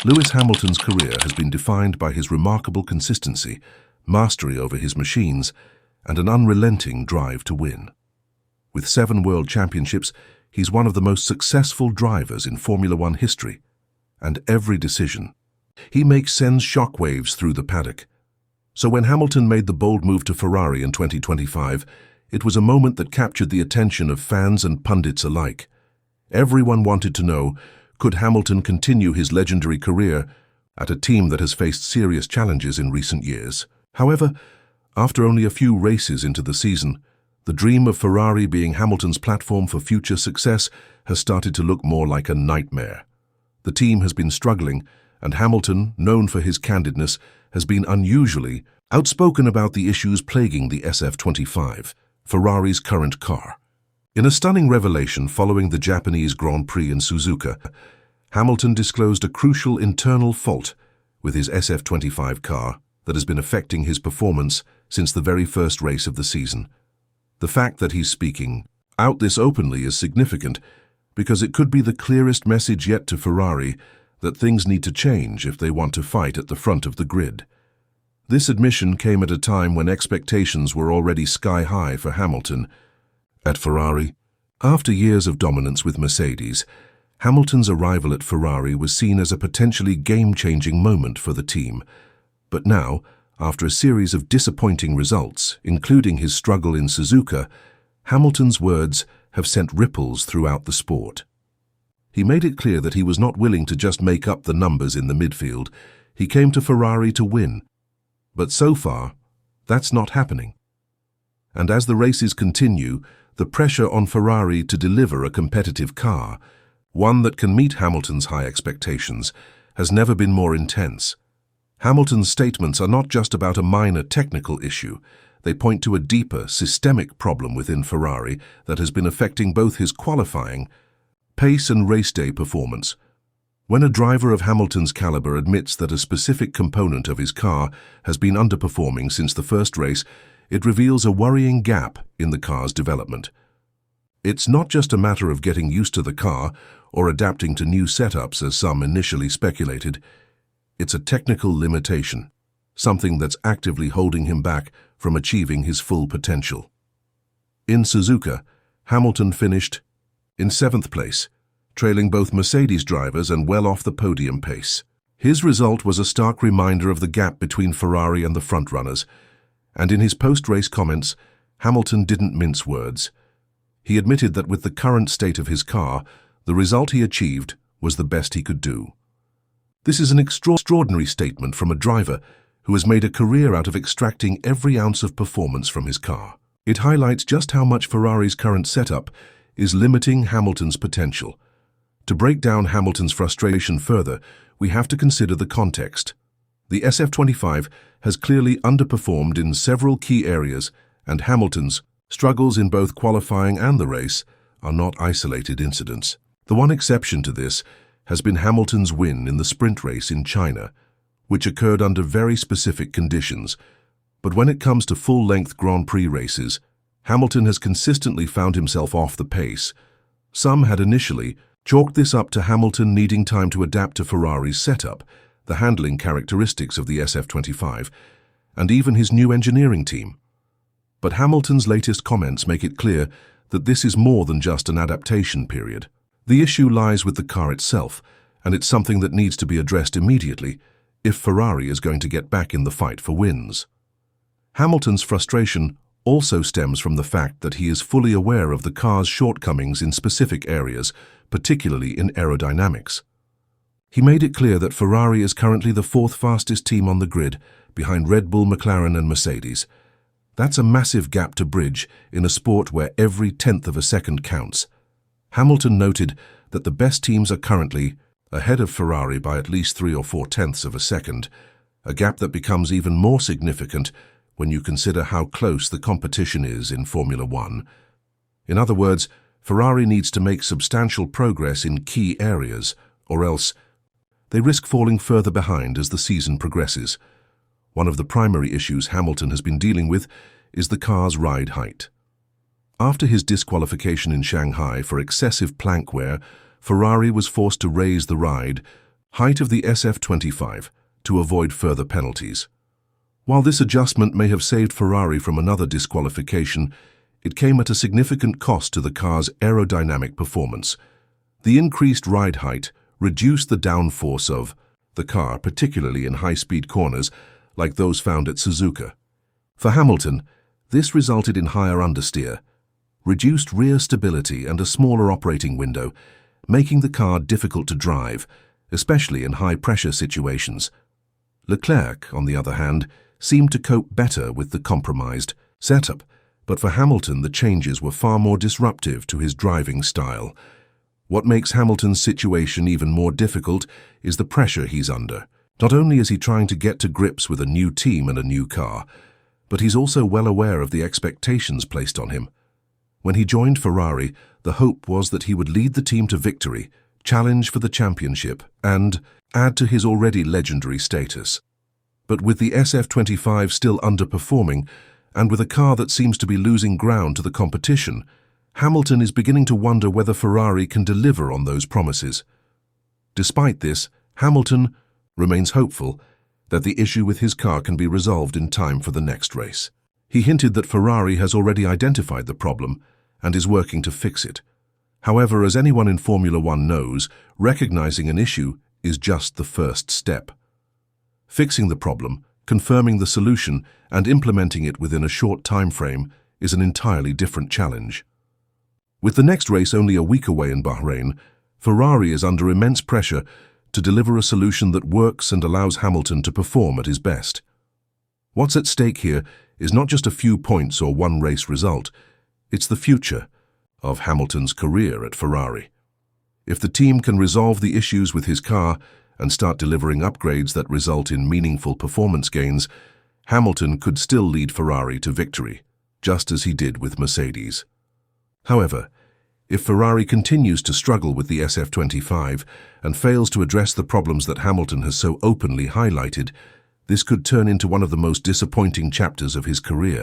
Lewis Hamilton's career has been defined by his remarkable consistency, mastery over his machines, and an unrelenting drive to win. With 7 world championships, he's one of the most successful drivers in Formula One history, and every decision he makes sends shockwaves through the paddock. So when Hamilton made the bold move to Ferrari in 2025, it was a moment that captured the attention of fans and pundits alike. Everyone wanted to know, could Hamilton continue his legendary career at a team that has faced serious challenges in recent years? However, after only a few races into the season, the dream of Ferrari being Hamilton's platform for future success has started to look more like a nightmare. The team has been struggling, and Hamilton, known for his candidness, has been unusually outspoken about the issues plaguing the SF25, Ferrari's current car. In a stunning revelation following the Japanese Grand Prix in Suzuka, Hamilton disclosed a crucial internal fault with his SF25 car that has been affecting his performance since the very first race of the season. The fact that he's speaking out this openly is significant because it could be the clearest message yet to Ferrari that things need to change if they want to fight at the front of the grid. This admission came at a time when expectations were already sky-high for Hamilton at Ferrari. After years of dominance with Mercedes, Hamilton's arrival at Ferrari was seen as a potentially game-changing moment for the team. But now, after a series of disappointing results, including his struggle in Suzuka, Hamilton's words have sent ripples throughout the sport. He made it clear that he was not willing to just make up the numbers in the midfield. He came to Ferrari to win. But so far, that's not happening. And as the races continue, the pressure on Ferrari to deliver a competitive car, one that can meet Hamilton's high expectations, has never been more intense. Hamilton's statements are not just about a minor technical issue. They point to a deeper, systemic problem within Ferrari that has been affecting both his qualifying, pace and race day performance. When a driver of Hamilton's caliber admits that a specific component of his car has been underperforming since the first race, it reveals a worrying gap in the car's development. It's not just a matter of getting used to the car or adapting to new setups as some initially speculated. It's a technical limitation, something that's actively holding him back from achieving his full potential. In Suzuka, Hamilton finished in 7th place, trailing both Mercedes drivers and well off the podium pace. His result was a stark reminder of the gap between Ferrari and the frontrunners, and in his post-race comments, Hamilton didn't mince words. He admitted that with the current state of his car, the result he achieved was the best he could do. This is an extraordinary statement from a driver who has made a career out of extracting every ounce of performance from his car. It highlights just how much Ferrari's current setup is limiting Hamilton's potential. To break down Hamilton's frustration further, we have to consider the context. The SF25 has clearly underperformed in several key areas, and Hamilton's struggles in both qualifying and the race are not isolated incidents. The one exception to this has been Hamilton's win in the sprint race in China, which occurred under very specific conditions. But when it comes to full-length Grand Prix races, Hamilton has consistently found himself off the pace. Some had initially chalked this up to Hamilton needing time to adapt to Ferrari's setup, the handling characteristics of the SF25, and even his new engineering team. But Hamilton's latest comments make it clear that this is more than just an adaptation period. The issue lies with the car itself, and it's something that needs to be addressed immediately if Ferrari is going to get back in the fight for wins. Hamilton's frustration also stems from the fact that he is fully aware of the car's shortcomings in specific areas, particularly in aerodynamics. He made it clear that Ferrari is currently the 4th fastest team on the grid, behind Red Bull, McLaren and Mercedes. That's a massive gap to bridge in a sport where every 10th of a second counts. Hamilton noted that the best teams are currently ahead of Ferrari by at least 3 or 4 tenths of a second, a gap that becomes even more significant when you consider how close the competition is in Formula One. In other words, Ferrari needs to make substantial progress in key areas, or else they risk falling further behind as the season progresses. One of the primary issues Hamilton has been dealing with is the car's ride height. After his disqualification in Shanghai for excessive plank wear, Ferrari was forced to raise the ride height of the SF25 to avoid further penalties. While this adjustment may have saved Ferrari from another disqualification, it came at a significant cost to the car's aerodynamic performance. The increased ride height reduced the downforce of the car, particularly in high-speed corners like those found at Suzuka. For Hamilton, this resulted in higher understeer, reduced rear stability and a smaller operating window, making the car difficult to drive, especially in high-pressure situations. Leclerc, on the other hand, seemed to cope better with the compromised setup, but for Hamilton the changes were far more disruptive to his driving style. What makes Hamilton's situation even more difficult is the pressure he's under. Not only is he trying to get to grips with a new team and a new car, but he's also well aware of the expectations placed on him. When he joined Ferrari, the hope was that he would lead the team to victory, challenge for the championship, and add to his already legendary status. But with the SF25 still underperforming, and with a car that seems to be losing ground to the competition, Hamilton is beginning to wonder whether Ferrari can deliver on those promises. Despite this, Hamilton remains hopeful that the issue with his car can be resolved in time for the next race. He hinted that Ferrari has already identified the problem and is working to fix it. However, as anyone in Formula One knows, recognizing an issue is just the first step. Fixing the problem, confirming the solution, and implementing it within a short time frame is an entirely different challenge. With the next race only a week away in Bahrain, Ferrari is under immense pressure to deliver a solution that works and allows Hamilton to perform at his best. What's at stake here is not just a few points or one race result, it's the future of Hamilton's career at Ferrari. If the team can resolve the issues with his car and start delivering upgrades that result in meaningful performance gains, Hamilton could still lead Ferrari to victory, just as he did with Mercedes. However, if Ferrari continues to struggle with the SF25 and fails to address the problems that Hamilton has so openly highlighted, this could turn into one of the most disappointing chapters of his career.